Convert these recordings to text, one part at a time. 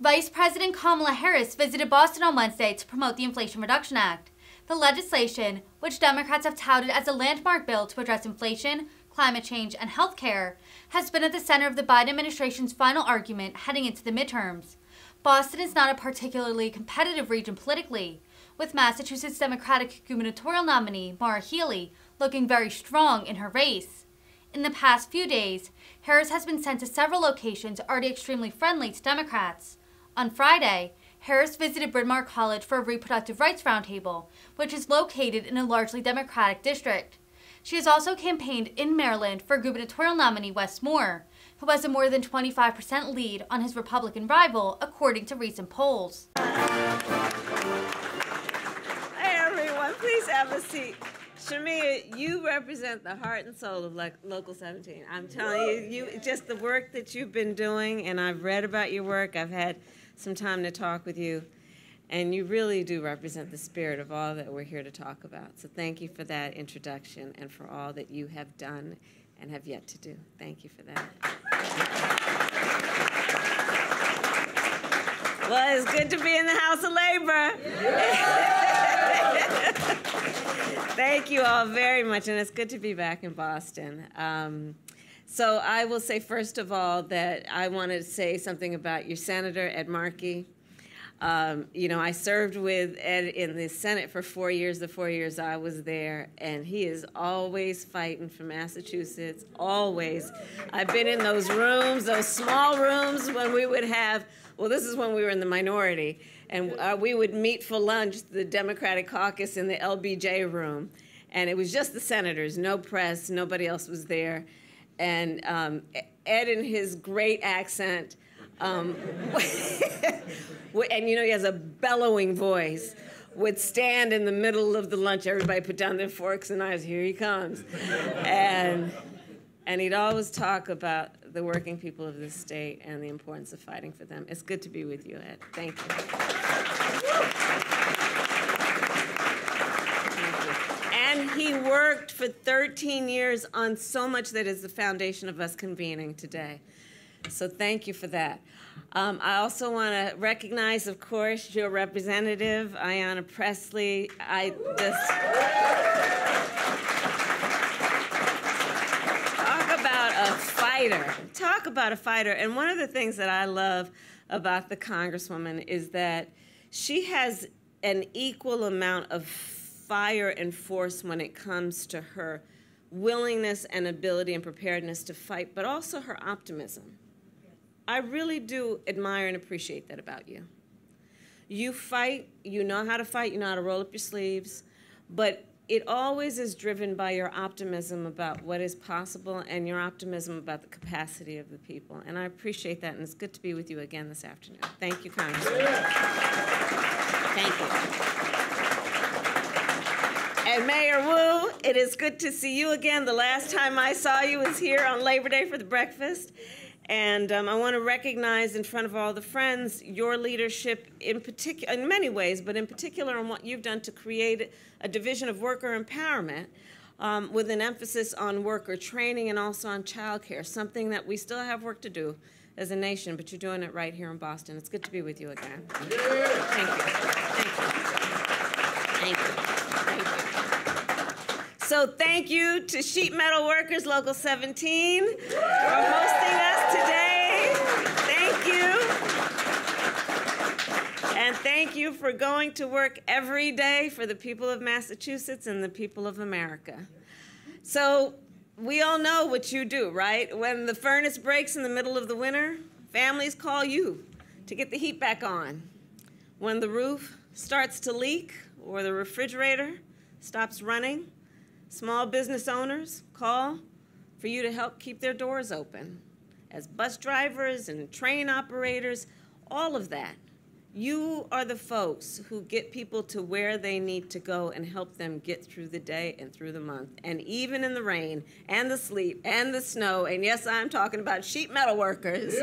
Vice President Kamala Harris visited Boston on Wednesday to promote the Inflation Reduction Act. The legislation, which Democrats have touted as a landmark bill to address inflation, climate change, and health care, has been at the center of the Biden administration's final argument heading into the midterms. Boston is not a particularly competitive region politically, with Massachusetts Democratic gubernatorial nominee Maura Healey looking very strong in her race. In the past few days, Harris has been sent to several locations already extremely friendly to Democrats. On Friday, Harris visited Bryn Mawr College for a reproductive rights roundtable, which is located in a largely Democratic district. She has also campaigned in Maryland for gubernatorial nominee Wes Moore, who has a more than 25% lead on his Republican rival, according to recent polls. Hey everyone, please have a seat. Shamia, you represent the heart and soul of Local 17. I'm telling you, just the work that you've been doing, and I've read about your work. I've had some time to talk with you, and you really do represent the spirit of all that we're here to talk about. So thank you for that introduction and for all that you have done and have yet to do. Thank you for that. Well, it's good to be in the House of Labor. Thank you all very much, and it's good to be back in Boston. So I will say, first of all, that I wanted to say something about your Senator, Ed Markey. You know, I served with Ed in the Senate for 4 years, the 4 years I was there, and he is always fighting for Massachusetts, always. I've been in those rooms, those small rooms when we would have, well, this is when we were in the minority, and we would meet for lunch, the Democratic caucus in the LBJ room, and it was just the senators, no press, nobody else was there. And Ed, in his great accent, and you know, he has a bellowing voice, would stand in the middle of the lunch. Everybody put down their forks and knives. Here he comes. And he'd always talk about the working people of this state and the importance of fighting for them. It's good to be with you, Ed. Thank you. And he worked for 13 years on so much that is the foundation of us convening today. So thank you for that. I also want to recognize, of course, your representative, Ayanna Pressley. Talk about a fighter. Talk about a fighter. And one of the things that I love about the Congresswoman is that she has an equal amount of fire and force when it comes to her willingness and ability and preparedness to fight, but also her optimism. I really do admire and appreciate that about you. You fight, you know how to fight, you know how to roll up your sleeves, but it always is driven by your optimism about what is possible and your optimism about the capacity of the people. And I appreciate that, and it's good to be with you again this afternoon. Thank you, Congressman. Thank you. And Mayor Wu, it is good to see you again. The last time I saw you was here on Labor Day for the breakfast. And I want to recognize in front of all the friends your leadership in particular, in many ways, but in particular on what you've done to create a division of worker empowerment with an emphasis on worker training and also on child care, something that we still have work to do as a nation, but you're doing it right here in Boston. It's good to be with you again. Thank you. Thank you. Thank you. Thank you. So thank you to Sheet Metal Workers Local 17 for hosting us today. Thank you. And thank you for going to work every day for the people of Massachusetts and the people of America. So we all know what you do, right? When the furnace breaks in the middle of the winter, families call you to get the heat back on. When the roof starts to leak or the refrigerator stops running, small business owners call for you to help keep their doors open. As bus drivers and train operators, all of that, you are the folks who get people to where they need to go and help them get through the day and through the month. And even in the rain and the sleet and the snow, and yes, I'm talking about sheet metal workers.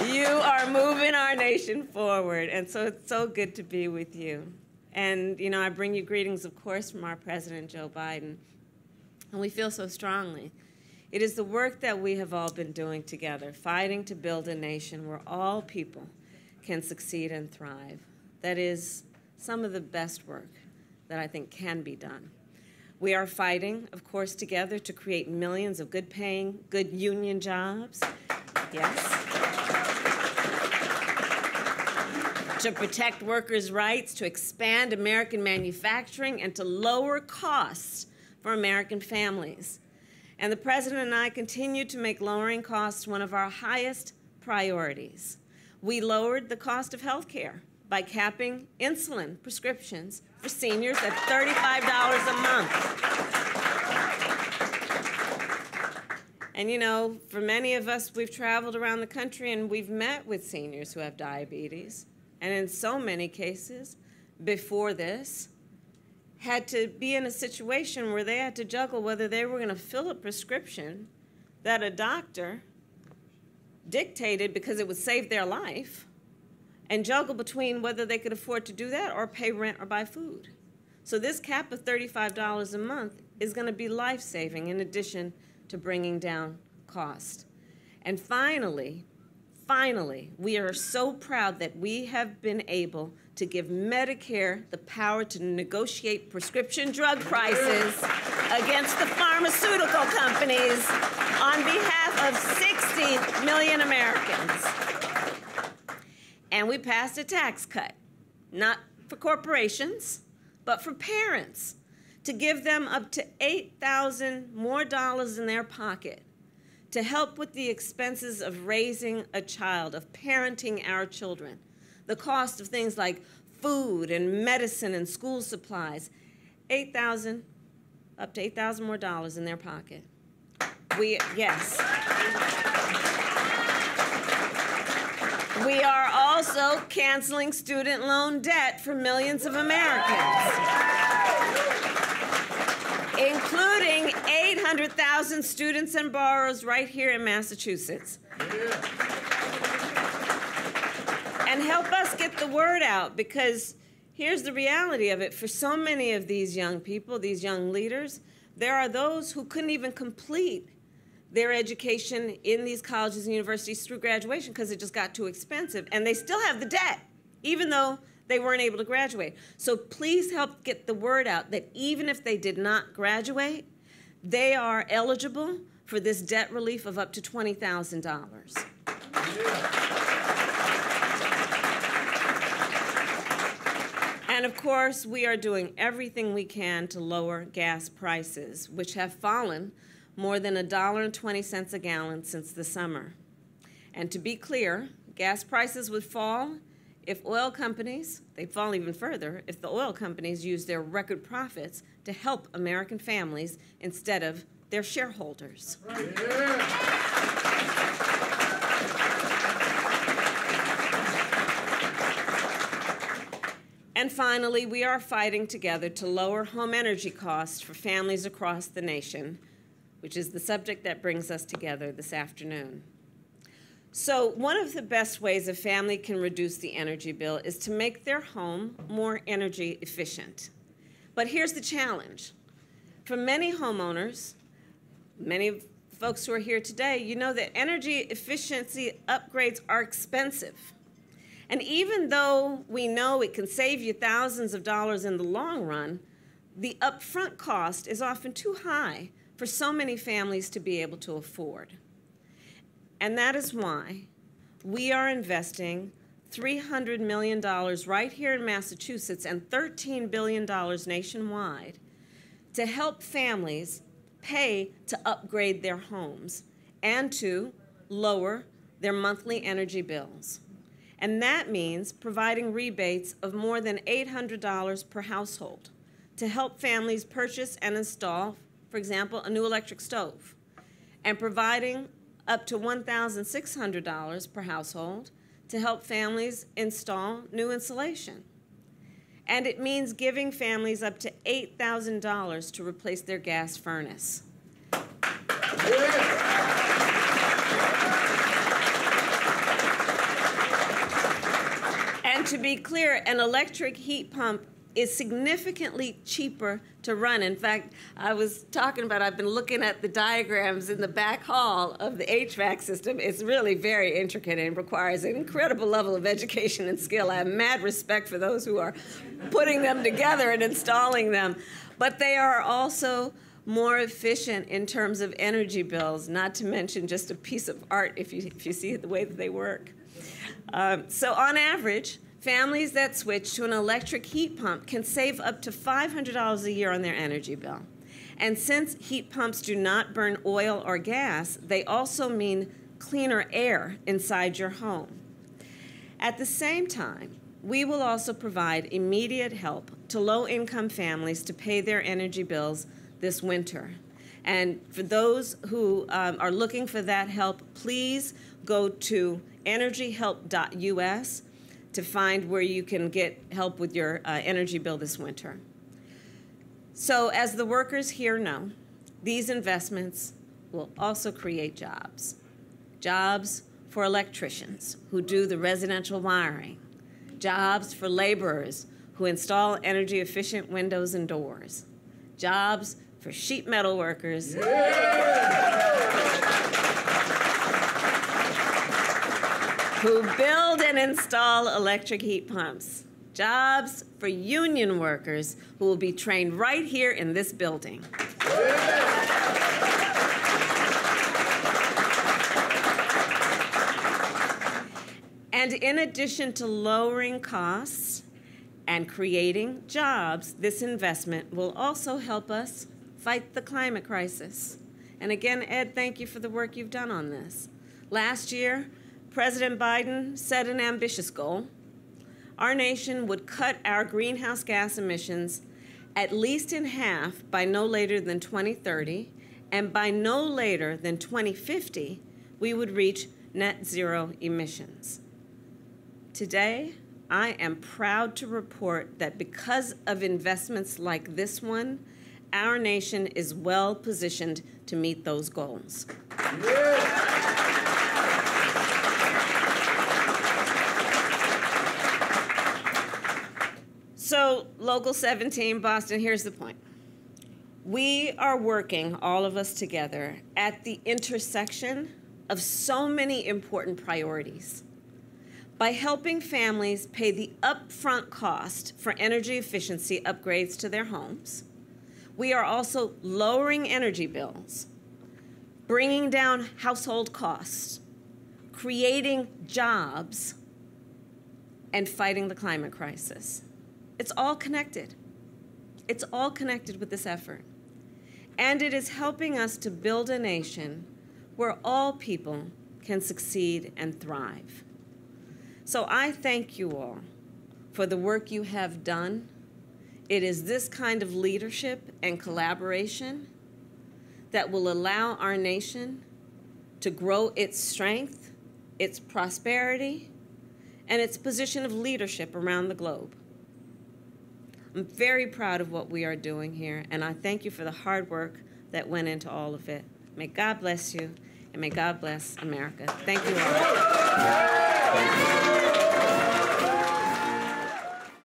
You are moving our nation forward, and so it's so good to be with you. And, you know, I bring you greetings, of course, from our President, Joe Biden. And we feel so strongly It is the work that we have all been doing together, fighting to build a nation where all people can succeed and thrive. That is some of the best work that I think can be done. We are fighting, of course, together to create millions of good-paying, good union jobs. Yes. To protect workers' rights, to expand American manufacturing, and to lower costs for American families. And the President and I continue to make lowering costs one of our highest priorities. We lowered the cost of health care by capping insulin prescriptions for seniors at $35 a month. And you know, for many of us, we've traveled around the country and we've met with seniors who have diabetes. And in so many cases, before this, had to be in a situation where they had to juggle whether they were going to fill a prescription that a doctor dictated because it would save their life, and juggle between whether they could afford to do that or pay rent or buy food. So this cap of $35 a month is going to be life-saving in addition to bringing down cost. And finally, we are so proud that we have been able to give Medicare the power to negotiate prescription drug prices against the pharmaceutical companies on behalf of 60 million Americans. And we passed a tax cut, not for corporations, but for parents, to give them up to $8,000 more in their pocket to help with the expenses of raising a child, of parenting our children, the cost of things like food and medicine and school supplies, up to $8,000 more in their pocket. Yes. We are also canceling student loan debt for millions of Americans, including 800,000 students and borrowers right here in Massachusetts. And help us get the word out, because here's the reality of it. For so many of these young people, these young leaders, there are those who couldn't even complete their education in these colleges and universities through graduation because it just got too expensive, and they still have the debt, even though they weren't able to graduate. So please help get the word out that even if they did not graduate, they are eligible for this debt relief of up to $20,000. And of course, we are doing everything we can to lower gas prices, which have fallen more than $1.20 a gallon since the summer. And to be clear, gas prices would fall if oil companies, they'd fall even further if the oil companies used their record profits to help American families instead of their shareholders. Right. And finally, we are fighting together to lower home energy costs for families across the nation, which is the subject that brings us together this afternoon. So one of the best ways a family can reduce the energy bill is to make their home more energy efficient. But here's the challenge. For many homeowners, many folks who are here today, you know that energy efficiency upgrades are expensive. And even though we know it can save you thousands of dollars in the long run, the upfront cost is often too high for so many families to be able to afford. And that is why we are investing $300 million right here in Massachusetts and $13 billion nationwide to help families pay to upgrade their homes and to lower their monthly energy bills. And that means providing rebates of more than $800 per household to help families purchase and install, for example, a new electric stove, and providing up to $1,600 per household to help families install new insulation. And it means giving families up to $8,000 to replace their gas furnace. And to be clear, an electric heat pump is significantly cheaper to run. In fact, I was talking about, I've been looking at the diagrams in the back hall of the HVAC system. It's really very intricate and requires an incredible level of education and skill. I have mad respect for those who are putting them together and installing them. But they are also more efficient in terms of energy bills, not to mention just a piece of art if you see the way that they work. So on average, families that switch to an electric heat pump can save up to $500 a year on their energy bill. And since heat pumps do not burn oil or gas, they also mean cleaner air inside your home. At the same time, we will also provide immediate help to low-income families to pay their energy bills this winter. And for those who are looking for that help, please go to energyhelp.us to find where you can get help with your energy bill this winter. So as the workers here know, these investments will also create jobs. Jobs for electricians who do the residential wiring. Jobs for laborers who install energy-efficient windows and doors. Jobs for sheet metal workers. Who build and install electric heat pumps. Jobs for union workers who will be trained right here in this building. And in addition to lowering costs and creating jobs, this investment will also help us fight the climate crisis. And again, Ed, thank you for the work you've done on this. Last year, President Biden set an ambitious goal. Our nation would cut our greenhouse gas emissions at least in half by no later than 2030, and by no later than 2050, we would reach net zero emissions. Today, I am proud to report that because of investments like this one, our nation is well positioned to meet those goals. So, Local 17, Boston, here's the point. We are working, all of us together, at the intersection of so many important priorities. By helping families pay the upfront cost for energy efficiency upgrades to their homes, we are also lowering energy bills, bringing down household costs, creating jobs, and fighting the climate crisis. It's all connected. It's all connected with this effort. And it is helping us to build a nation where all people can succeed and thrive. So I thank you all for the work you have done. It is this kind of leadership and collaboration that will allow our nation to grow its strength, its prosperity, and its position of leadership around the globe. I'm very proud of what we are doing here, and I thank you for the hard work that went into all of it. May God bless you, and may God bless America. Thank you all.